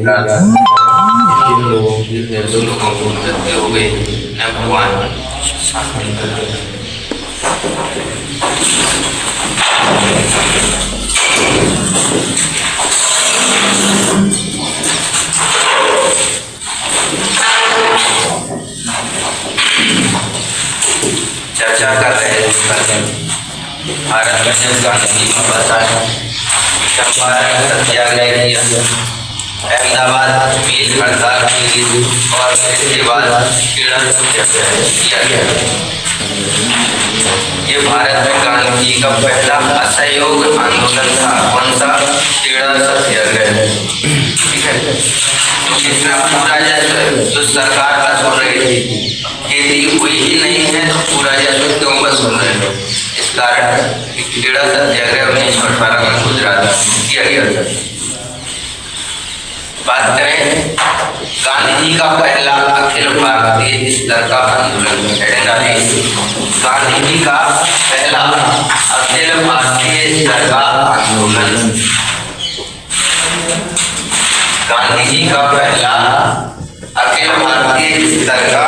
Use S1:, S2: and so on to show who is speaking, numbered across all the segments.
S1: जिन लोगों की मृत्यु हो गई उन्हें भगवान शांति प्रदान। चर्चा कर रहे हैं भारत में जब गांधी जी का बरसात चंपारण सत्याग्रह किया, अहमदाबाद कश्मीर हड़ताल की गई और इसके बाद खेड़ा सत्याग्रह किया गया। ये भारत में गांधी जी का पहला असहयोग आंदोलन था। कौन सा? खेड़ा सत्याग्रह। ठीक है, तो कितना पूरा जैसे जो सरकार का सुन रही थी, खेती हुई ही नहीं है तो पूरा जैसे क्यों बस सुन रहे हो? इस कारण खेड़ा सत्याग्रह 1918 में गुजरात किया गया था। बात करें गांधी जी का पहला अखिल भारतीय स्तर का आंदोलन, गांधी जी का पहला अखिल भारतीय स्तर का आंदोलन, गांधी जी का पहला अखिल भारतीय स्तर का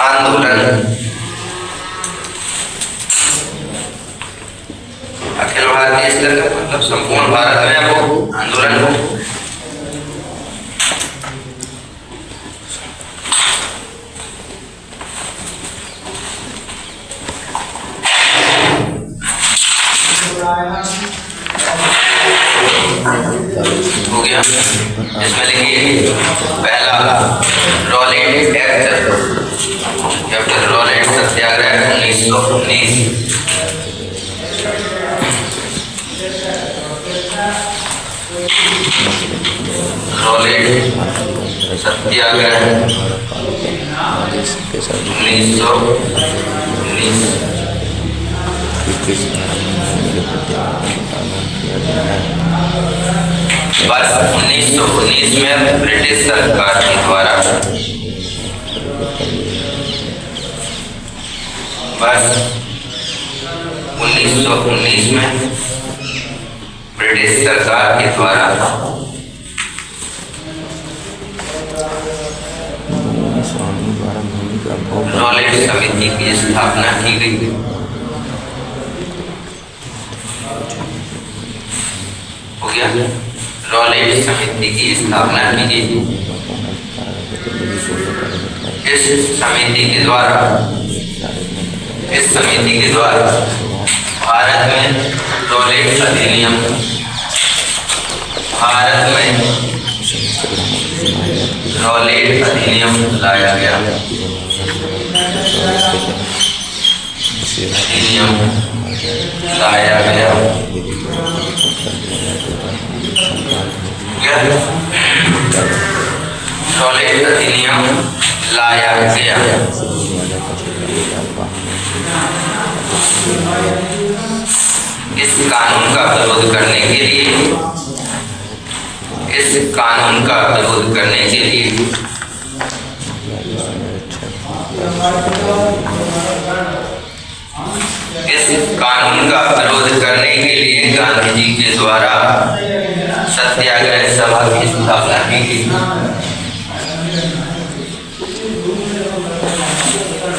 S1: आंदोलन, अखिल भारतीय स्तर का मतलब संपूर्ण भारत में वो आंदोलन हो। हो गया। इसमें लिखिए पहला रॉलेट एक्ट या फिर रॉलेट सत्याग्रह 1919। रॉलेट सत्याग्रह 1919 में ब्रिटिश सरकार के द्वारा बस 1919 में ब्रिटिश सरकार के द्वारा रॉलेट समिति की स्थापना की गई। हो गया, रॉलेट समिति की स्थापना की गई। इस समिति के द्वारा भारत में रॉलेट अधिनियम, भारत में रॉलेट अधिनियम लाया गया। अधिनियम लाया गया। रॉलेट अधिनियम लाया गया। इस कानून का विरोध करने के लिए, इस कानून का विरोध करने के लिए गांधी जी के द्वारा सत्याग्रह सभा की स्थापना की गई।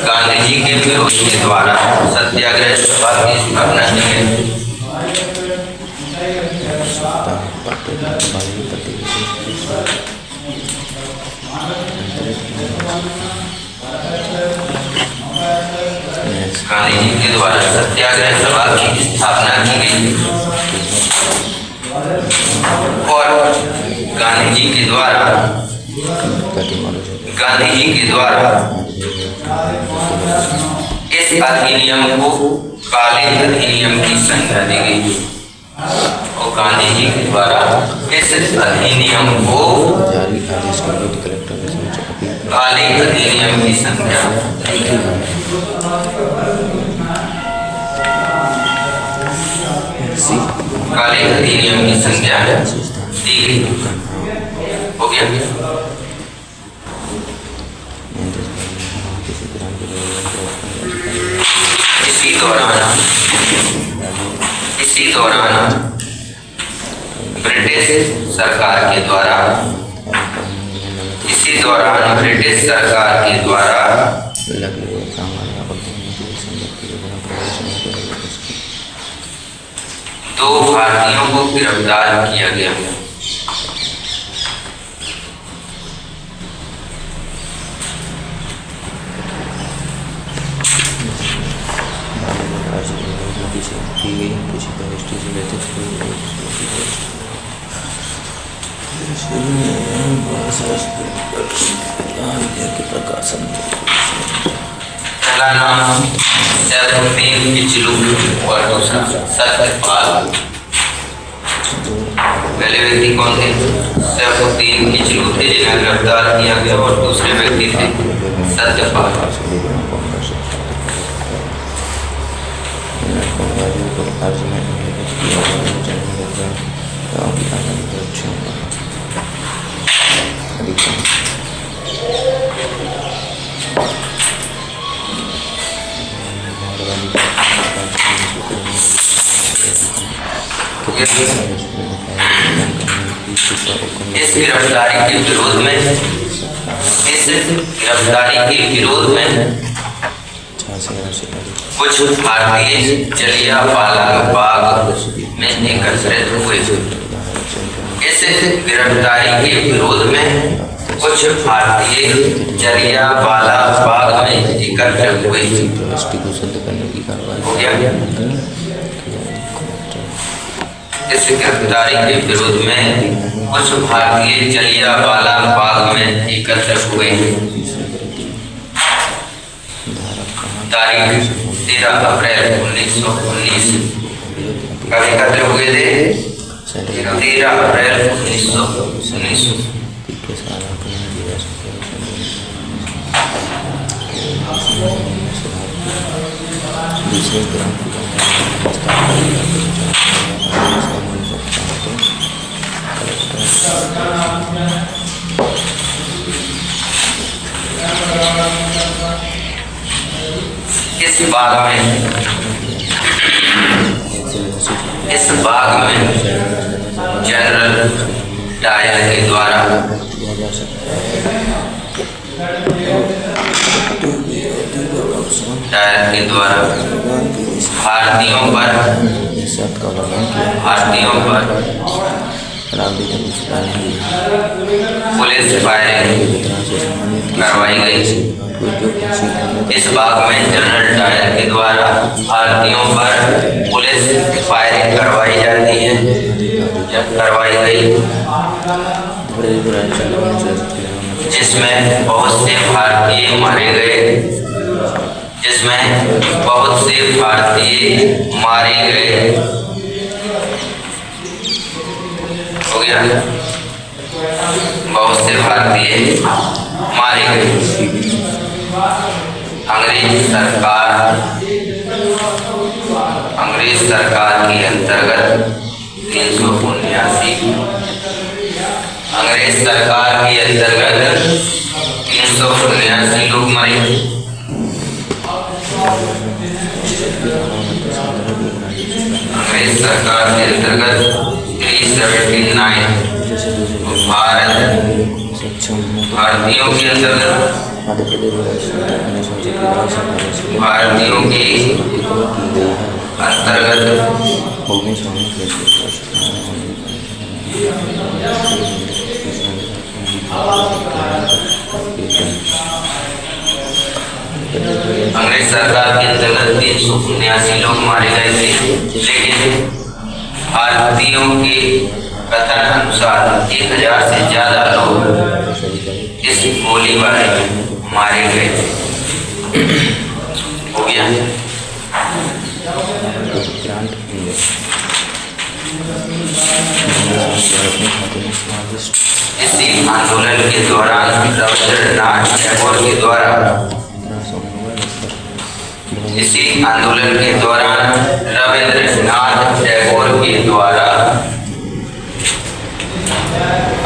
S1: गांधी जी के विरोध के द्वारा सत्याग्रह सभा की स्थापना की गई। गांधी जी के द्वारा सत्याग्रह सभा की स्थापना की गई और गांधी जी के द्वारा इस अधिनियम को काले अधिनियम की संज्ञा दी गई। और गांधी जी के द्वारा इस अधिनियम को काले अधिनियम की संज्ञा काले अधिनियम की संज्ञा दी गई। हो गया। इसी दौरान ब्रिटिश सरकार के द्वारा, इसी दौरान ब्रिटिश सरकार के द्वारा दो भारतीयों को गिरफ्तार किया गया। पहला नाम सैफुद्दीन किचलू और दूसरा सत्यपाल। पहले व्यक्ति कौन थे? सैफुद्दीन किचलू थे जिन्हें गिरफ्तार किया गया, और दूसरे व्यक्ति थे सत्यपाल। इस गिरफ्तारी के विरोध में कुछ भारतीय जलियांवाला बाग में एकत्रित हुए। इस गिरफ्तारी के विरोध में कुछ भारतीय जलियांवाला बाग में एकत्रित हुए। इस गिरफ्तारी के विरोध में कुछ भारतीय जलियांवाला बाग में एकत्रित हुए। तारीख 13 अप्रैल 1919 कब एकत्र हुए थे? 13 अप्रैल 1919। इस बाग में जनरल डायर के द्वारा भारतीयों पर पुलिस फायरिंग करवाई गई। इस बाग में जनरल डायर के द्वारा भारतीयों पर पुलिस फायरिंग करवाई जाती है, करवाई गई, जिसमें बहुत से भारतीय मारे गए। हो गया, बहुत से भारतीय मारे गए। अंग्रेज सरकार के अंतर्गत 379 लोग मरे। अंग्रेज सरकार के अंतर्गत 379 भारतीयों के अंतर्गत अंग्रेज सरकार के अंतर्गत 379 लोग मारे गए थे, लेकिन भारतीयों के कथन अनुसार 1000 से ज्यादा लोग इस गोलीबारी में मारे गए थे। हो गया। इसी आंदोलन के दौरान रविंद्रनाथ टैगोर के द्वारा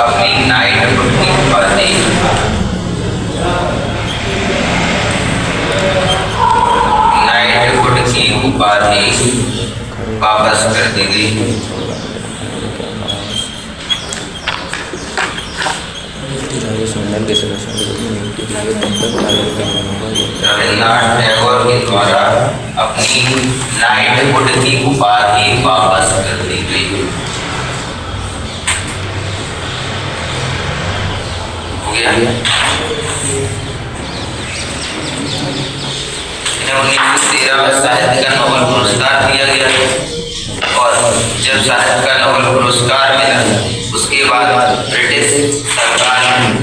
S1: अपनी नाइटहुड की उपाधि वापस कर दी गई।
S2: मंडल के सदस्यों के रूप में नियुक्ति के लिए तब तक कार्य करना होगा।
S1: रविन्द्रनाथ टैगोर के द्वारा अपनी नाइटहुड की उपाधि वापस कर दी गई। हो गया। 1913 में साहित्य का नोबेल पुरस्कार दिया गया और जब साहित्य का नोबेल पुरस्कार मिला उसके बाद ब्रिटिश सरकार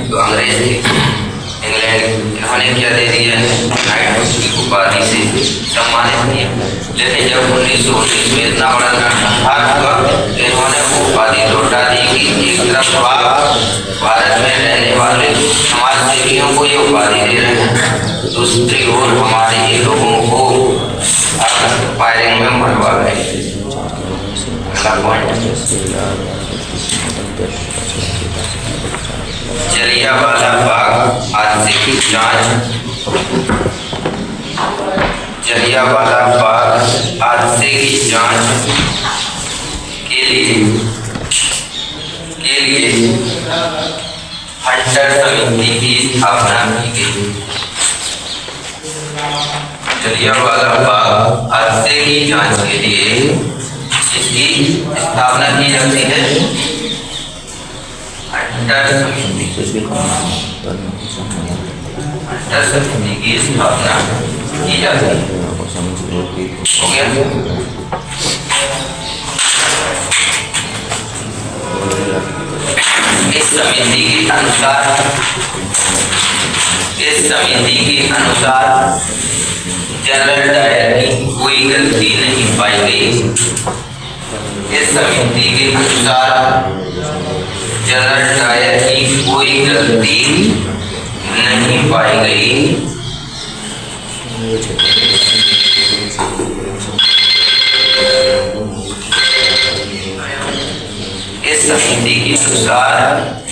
S1: जो अंग्रेज थे इंग्लैंड, इन्होंने क्या दे दिया, नाइटहुड की उपाधि से सम्मानित किया। लेकिन जब 1919 में इतना बड़ा नरसंहार हुआ तो इन्होंने उपाधि लौटा दी कि एक तरफ भारत में रहने वाले समाज सेवियों को ये उपाधि दे रहे हैं, दूसरी ओर हमारे ये लोगों को फायरिंग में मरवा रहे। जलियांवाला बाग हादसे की जांच। जलियांवाला बाग हादसे की जांच के लिए हंटर समिति की स्थापना की गई। जलियांवाला बाग हादसे की जांच के लिए इसकी स्थापना की जाती है। हंटर समिति की स्थापना की जाती है। हो गया। इस समिति के अनुसार जनरल डायर की कोई गलती नहीं पाई गई। इस समिति के अनुसार जनरल डायर की कोई गलती नहीं पाई गई। इस समिति के अनुसार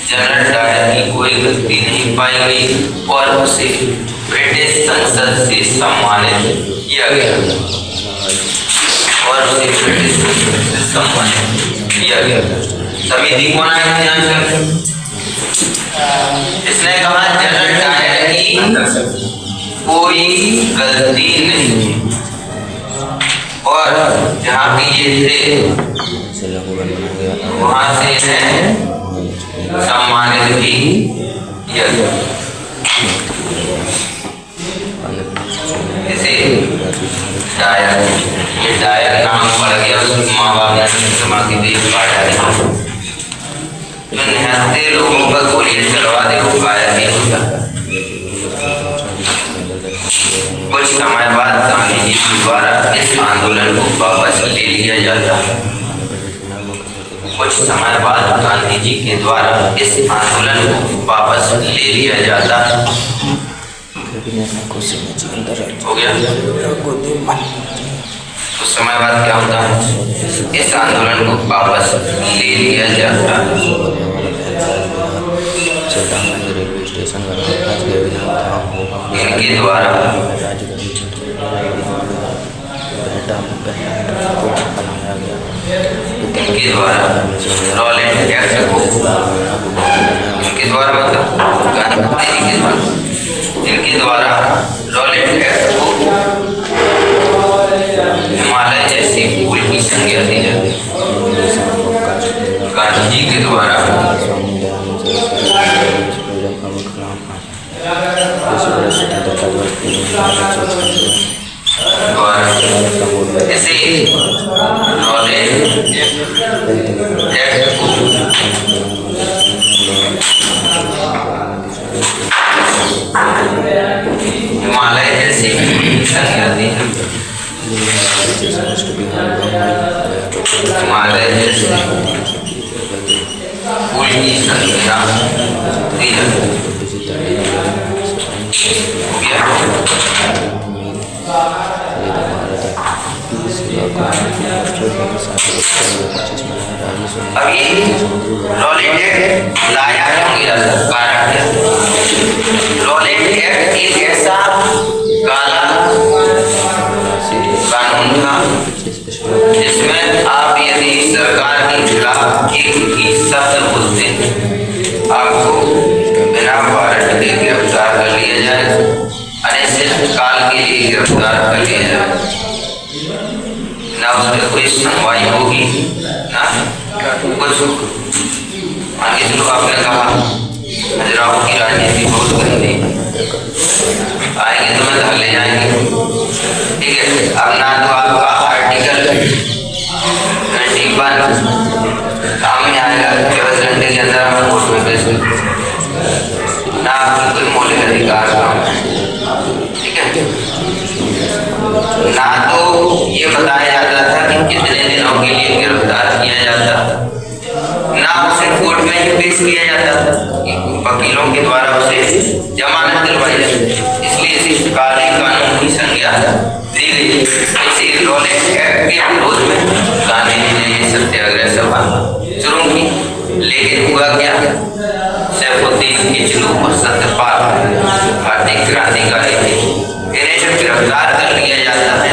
S1: जनरल डायर की कोई गलती नहीं पाई गई और उसे ब्रिटिश संसद से सम्मानित किया गया। समिति कौन है ध्यान से? इसने कहा जनरल डायर की कोई गलती नहीं और जहाँ पे ये थे वहाँ से इन्हें सम्मानित भी किया गया। इसे डायर, ये डायर नाम पड़ गया उसके माँ बाप ने क्षमा की देख पाया। जो निहत्थे लोगों पर गोलियां चलवा दे वो कायर नहीं होता। कुछ समय बाद गांधी जी के द्वारा इस आंदोलन को वापस ले लिया जाता। कुछ समय बाद गांधी जी के द्वारा इस आंदोलन को वापस ले लिया जाता। हो गया। कुछ समय बाद क्या होता है, इस आंदोलन को वापस ले लिया जाता। इनके द्वारा रॉलेट एक्ट को इनके द्वारा रॉलेट एक्ट को हिमालय जैसी फूल की संज्ञा दी जाती। गांधी जी के द्वारा इसे रॉलेट एक्ट को हिमालय जैसी संज्ञा दी। हिमालय जैसे फूल की संज्ञा दी जाती। अभी रॉलेट एक्ट लाया क्यों गया सरकार ने? रॉलेट एक्ट एक ऐसा काला कानून था जिसमें आप यदि सरकार के खिलाफ एक भी शब्द बोलते आपको बिना गिरफ्तार कर लिया जाए, ना उस पर कोई सुनवाई होगी ना कुछ। आगे चलो, आपने कहा खजुराहो की राजनीति बहुत गंदी, आएंगे तो मैं धर ले जाएंगे, ठीक है। अब ना तो आपका आर्टिकल 91 सामने आएगा 24 घंटे के अंदर हमें कोर्ट में पेश कर, ना आपको कोई मौलिक अधिकार का, ठीक है। ना तो ये बताया जाता था कि कितने दिनों के लिए गिरफ्तार किया जाता, ना उसे कोर्ट में ही पेश किया जाता, वकीलों के द्वारा उसे जमानत दिलवाई जाती। इसलिए इसे काले कानून की संज्ञा दी गई। इसी लॉलेस एक्ट के विरोध में गांधी जी ने ये सत्याग्रह सभा शुरू की। लेकिन हुआ क्या, सैफुद्दीन किचलू और सत्यपाल भारतीय क्रांतिकारी थे, इन्हें जब गिरफ्तार कर लिया जाता है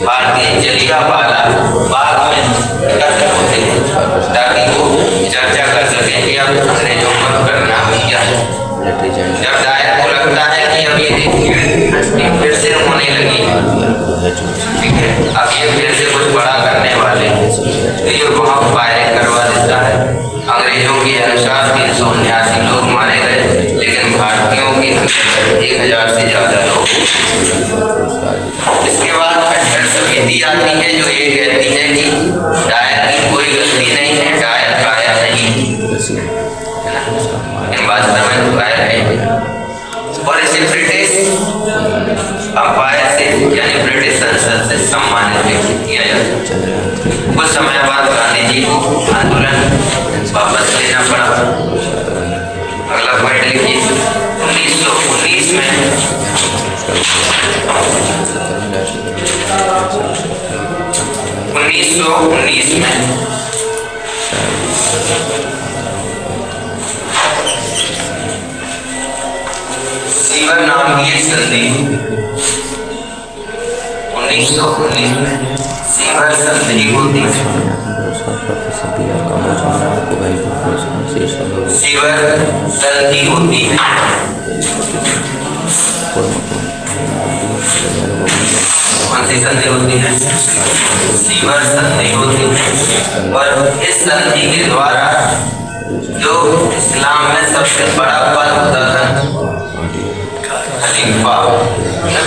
S1: भारतीय जलियांवाला बाग में एकत्र होते हैं ताकि वो चर्चा कर सकें कि अब अंग्रेजों पर करना क्या है। जब दायर को लगता है कि अब ये फिर से होने लगी, ठीक है, अब ये फिर से कुछ बड़ा करने वाले, तो ये वहाँ फायरिंग करवा देता है। अंग्रेजों के अनुसार 379 लोग मारे गए, लेकिन भारतीयों के 1000 से ज्यादा लोग। इसके बाद खट्टर समिति आती है जो ये कहती है कि डायर की कोई गलती नहीं है, डायर कायर नहीं, इन वास्तव में तो कायर है। और इसे ब्रिटिश अंपायर से यानी ब्रिटिश संसद से सम्मानित किया जाता है। कुछ समय बाद गांधी जी को आंदोलन वापस लेना पड़ा। अगला पॉइंट लिखिए, 1919 में 1919 में सीवर नाम की एक संधि, 1919 में सीवर संधि होती है। सीवर संधि होती है, कौन सी संधि होती है? सीवर संधि होती है। और इस संधि के द्वारा जो इस्लाम में सबसे बड़ा पद होता था खलीफा,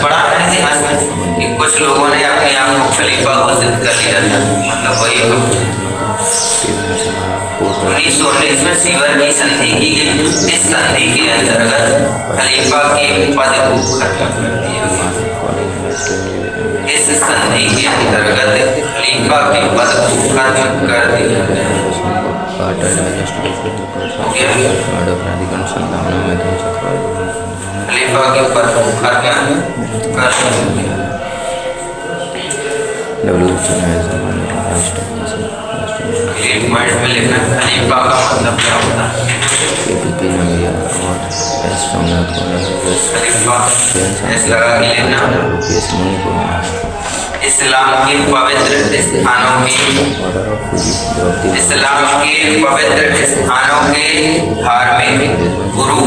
S1: बड़ा इतिहास में कि कुछ लोगों ने अपने आप को खलीफा घोषित कर लिया था, मतलब वही 1919 में सीवर की संधि की गई। इस संधि के अंतर्गत खलीफा के पद को खत्म कर दिया गया। इस संधि के अंतर्गत खलीफा के पद को खत्म कर दिया गया। खलीफा के पद को खत्म कर दिया। में लिखना खलीफा का मतलब क्या होता है? खलीफा ऐसा लगा के लिखना इस्लाम के पवित्र स्थानों के धार्मिक गुरु,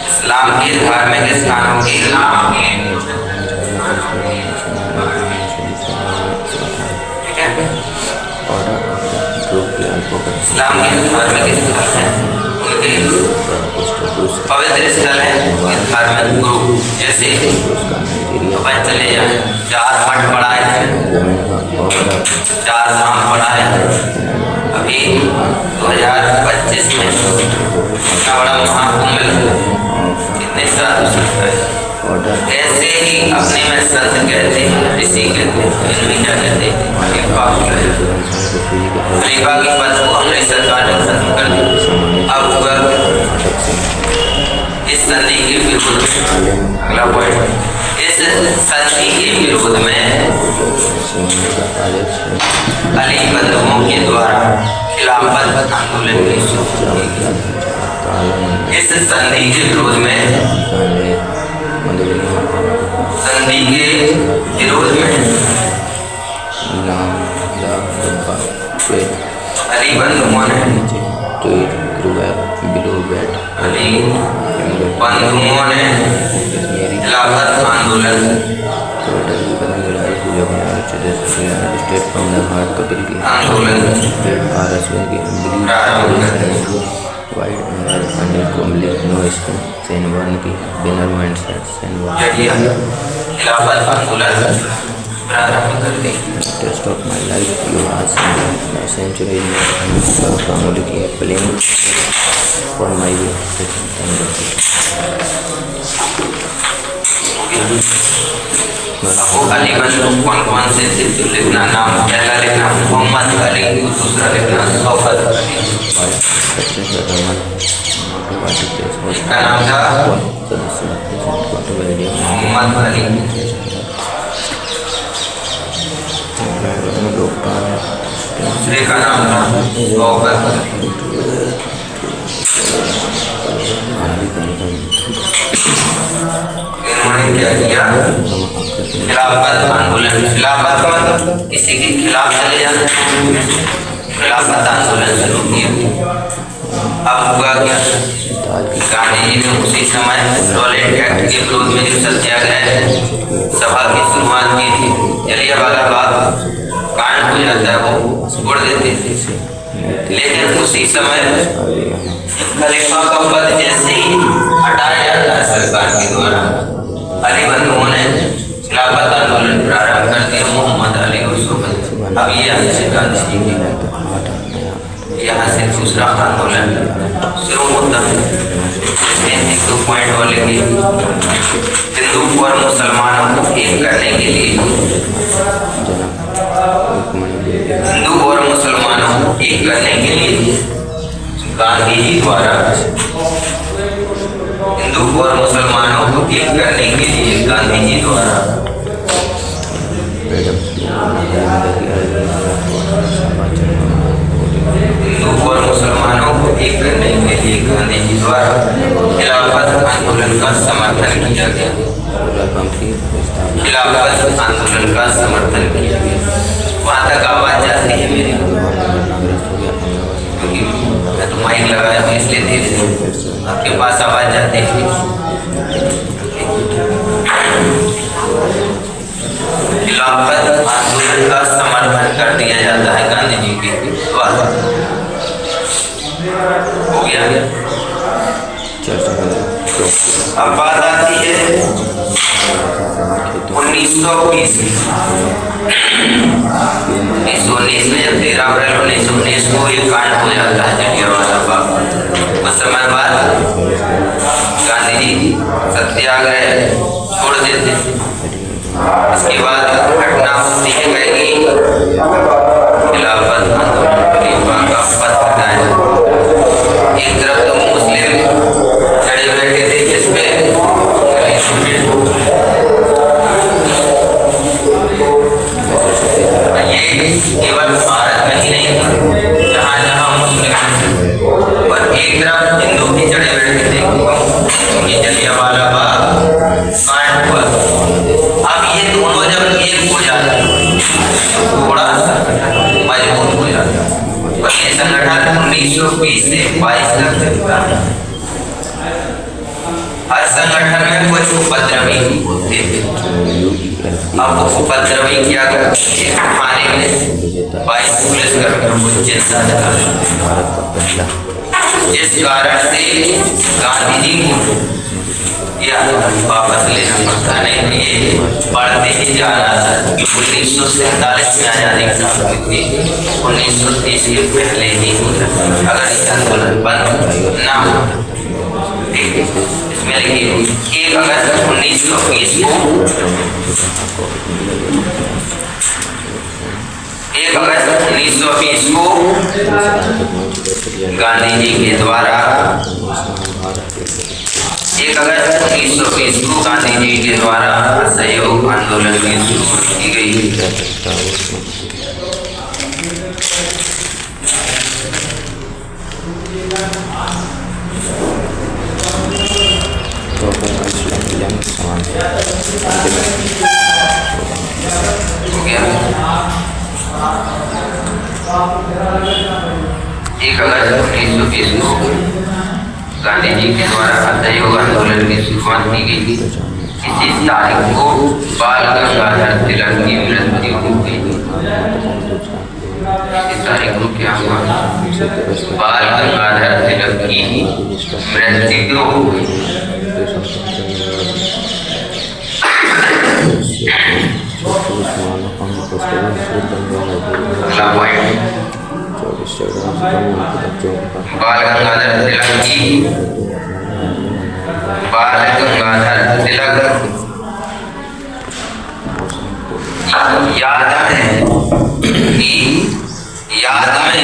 S1: इस्लाम के धार्मिक स्थानों के इस्लाम के धार्मिक स्थल है, उनके पवित्र स्थल है, धार्मिक गुरु। जैसे अपन चले जाए, 4 मठ पढ़ाए हैं, 4 धाम पढ़ाए हैं। अभी 2025 में इतना बड़ा महाकुंभ कितने साधु संत है। ऐसे ही अपने में संत कहते हैं, ऋषि कहते हैं, इनमें क्या कहते हैं? खलीफा की पद को हमने सरकार ने खत्म कर दिया। अब हुआ इस संधि के विरोध में, अगला पॉइंट, इस संधि के विरोध में अली बंधुओं के द्वारा खिलाफत आंदोलन की शुरुआत की। इस संधि के विरोध में अली बंधुओं ने खिलाफत आंदोलन,
S2: तो अटल जी पतंजलि पूजा Banaras state from the heart Kapil की
S1: आंदोलन
S2: स्टेट RSV की wide Anil Kumble no skin सेनवन की बिनर माइंड सेट सेनवन
S1: जड़िया खिलाफत आंदोलन प्रारंभ कर दी।
S2: Test of my life you are century कांगोली की playing for my way
S1: Abu Ali बंधु कौन कौन से थे तो लिखना नाम, पहला लिखना मोहम्मद अली, दूसरा लिखना शौकत अली। इसका नाम था मोहम्मद अली। दूसरे का नाम था शौकत अली। इन्होंने क्या किया? खिलाफत आंदोलन। खिलाफत का मतलब किसी के खिलाफ चले जाना, खिलाफत आंदोलन शुरू किया। अब हुआ क्या? गांधी जी ने उसी समय टॉयलेट एक्ट के विरोध में जो सत्याग्रह सभा की शुरुआत की थी, जलियांवाला बाग कांड हो जाता है वो छोड़ देते थे, लेकिन उसी समय खलीफा का पद जैसे ही हटाया जाता है सरकार के द्वारा, अली बंधुओं ने खिलाफत आंदोलन प्रारंभ कर दिया। मोहम्मद अली और शौकत। अब ये यहाँ से गांधी जी की यहाँ से दूसरा आंदोलन शुरू होता है। इसमें एक दो पॉइंट और लिखिए। हिंदू और मुसलमानों को एक करने के लिए, हिंदू और मुसलमानों को एक करने के लिए गांधी जी द्वारा, हिंदू और मुसलमानों को एक करने के लिए गांधी जी द्वारा हिंदू और मुसलमानों को एक करने के लिए गांधी जी द्वारा खिलाफत आंदोलन का समर्थन किया गया। खिलाफत आंदोलन का समर्थन किया गया। वहाँ तक आवाज जाती है मेरी, क्योंकि मैं तो माइक लगाया हूँ इसलिए धीरे धीरे आपके पास आवाज जाती है। खिलाफत आंदोलन का समर्थन कर दिया जाता है गांधी जी के द्वारा। हो गया। अब बात आती है 1919 में, जब 13 अप्रैल 1919 को ये कांड हो जाता है जलियांवाला बाग। कुछ समय बाद गांधी जी सत्याग्रह छोड़ देते। इसके बाद घटना होती है कहेगी खिलाफत आंदोलन का पथ हटाया। एक तरफ तो मुस्लिम चढ़े बैठे थे जिसपे ये केवल भारत में ही नहीं, जहाँ जहाँ मुस्लिम और एक तरफ हिंदू भी चढ़े बैठे थे, क्योंकि जलियांवाला बाग कांड हुआ। अब ये दोनों जब एक हो जाते थोड़ा मजबूत हो जाता। और ये संगठन 1920 से 22 तक चलता है। हर संगठन में कुछ उपद्रवी होते थे। अब उपद्रवी क्या करते थे? थाने में 22 पुलिसकर्मियों को जेल डाला। जिस कारण से गांधी जी को या वापस लेना पड़ता, नहीं तो ये बढ़ते ही जा रहा था। 1947 में आजादी प्राप्त हुई थी, 1930 के पहले ही हो जाता अगर ये आंदोलन बंद ना हो। ठीक है, इसमें लिखिए 1 अगस्त 1920 को 1 अगस्त 1920 को गांधी जी के द्वारा 1 अगस्त 1920 को गांधी जी के द्वारा असहयोग आंदोलन की शुरुआत की गई। हो गया। 1 अगस्त 1920 को गांधी जी के द्वारा असहयोग आंदोलन की शुरुआत की गई। इसी तारीख को बाल गंगाधर तिलक की मृत्यु हो गई। इस तारीख को क्या हुआ? बाल गंगाधर तिलक की मृत्यु हो गई। अगला पॉइंट, बाल गंगाधर तिलक याद में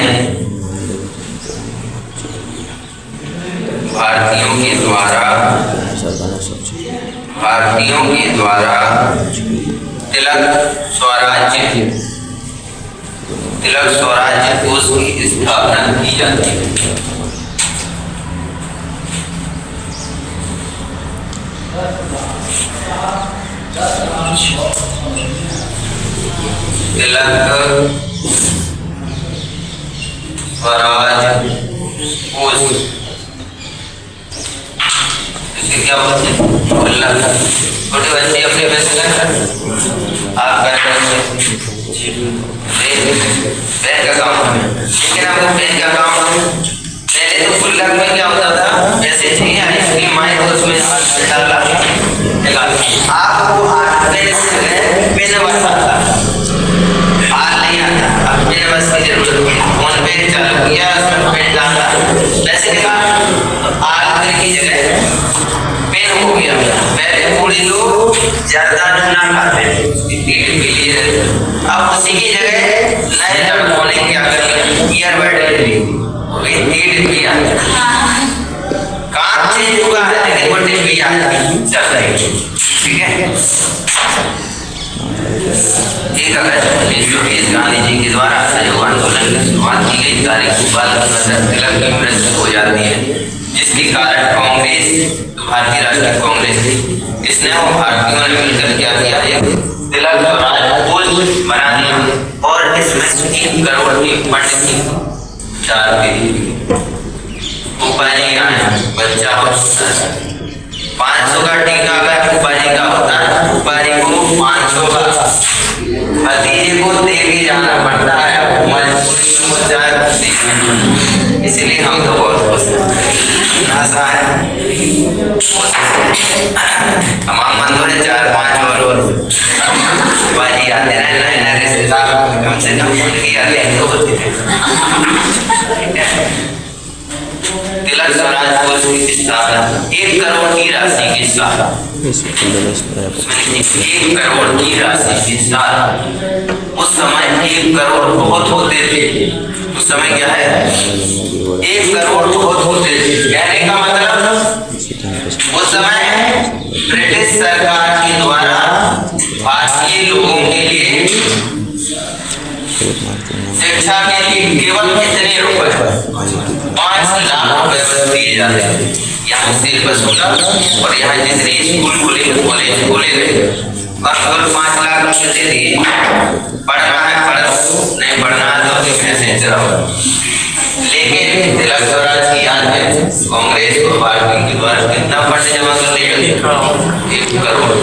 S1: भारतीयों के द्वारा तिलक स्वराज्य कोष की स्थापना की जाती है। तिलक स्वराज कोष, इसे क्या बोलते हैं? छोटे बच्चे अपने पैसे आप बैंक अकाउंट में, लेकिन आपको बैंक अकाउंट पहले तो गुल्लक में क्या होता था, पैसे चाहिए आइसक्रीम आए तो उसमें डाला आपको पैसे बस आता, हाल नहीं आता। अब मेरे बस की जरूरत है, फोन पे चालू किया, उसमें पेन डाला, पैसे निकाल, आल की जगह पेन हो गया। पहले पूरी लोग ज्यादा ना खाते थे, अब उसी की जगह नए लड़कों ने क्या कर ईयरबड ले ली, काम चेंज हुआ है लेकिन वो टिप भी चल रही है। ठीक है, एक अगस्त गांधी जी के द्वारा असहयोग आंदोलन की शुरुआत की गई तारीख को बाल गंगाधर तिलक की मृत्यु हो जाती है, जिसके कारण कांग्रेस, भारतीय राष्ट्रीय कांग्रेस थी, इसने और भारतीयों ने मिलकर क्या किया, तिलक स्वराज कोष बना दिया और इसमें 3 करोड़ की फंड की डाल दी। उपाजी बच्चा 500 का टीका अगर उपाजी का होता है, उपाजी को 500 का भतीजे को दे भी जाना पड़ता है, इसलिए हम तो बहुत खुश हैं। हमारा मन तो 4-5 और उपाजी आते रहे, नए रिश्तेदार कम से कम उनकी आते तो होते थे। तिलक स्वराज कोष की स्थापना 1 करोड़ की राशि के साथ, 1 करोड़ की राशि के साथ, उस समय 1 करोड़ बहुत होते थे। उस समय क्या है, 1 करोड़ बहुत होते थे। कहने का मतलब उस समय ब्रिटिश सरकार के द्वारा भारतीय लोगों के लिए शिक्षा के लिए केवल कितने रुपए, 5 लाख रुपए बस दिए जाते हैं। यहाँ से बस होगा और यहाँ जितने स्कूल खुले, कॉलेज खोले गए, बस 5 लाख रुपए दे दिए। पढ़ना है पढ़ो, नहीं पढ़ना है तो कैसे चलाओ। लेकिन तिलक स्वराज की याद है कांग्रेस को भारतीयों के द्वारा कितना फंड जमा कर दिया, 1 करोड़।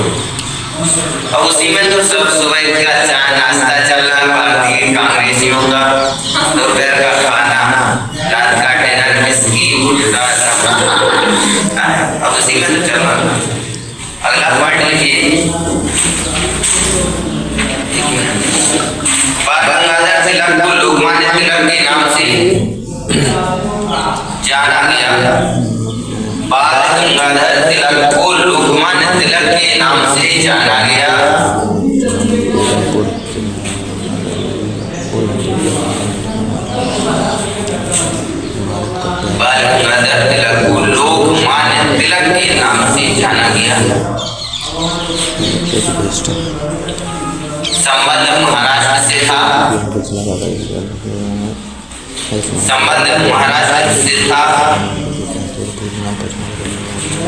S1: और उसी में तो सब सुबह का चाय नाश्ता चल रहा, भारतीय कांग्रेसियों का दोपहर का खाना, रात का डिनर, बिस्किट, उल्टा अब उसी में तो चल रहा। अगला पॉइंट लिखिए, बाल गंगाधर तिलक को लोकमान्य तिलक के नाम से जाना गया। बाल गंगाधर तिलक को लोकमान्य तिलक के नाम से जाना गया। बाल गंगाधर तिलक को लोकमान्य तिलक के नाम से जाना गया। संबंध महाराष्ट्र से था, संबंध महाराष्ट्र से था,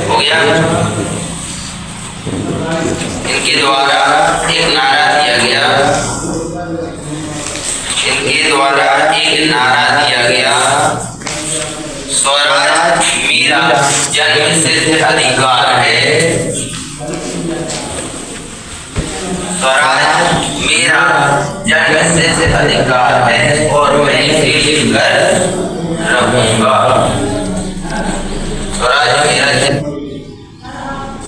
S1: हो गया। इनके द्वारा एक नारा दिया गया, इनके द्वारा एक नारा दिया गया, स्वराज मेरा जन्मसिद्ध अधिकार है, स्वराज मेरा जन्म से अधिकार है और मैं इसे लेकर रहूंगा।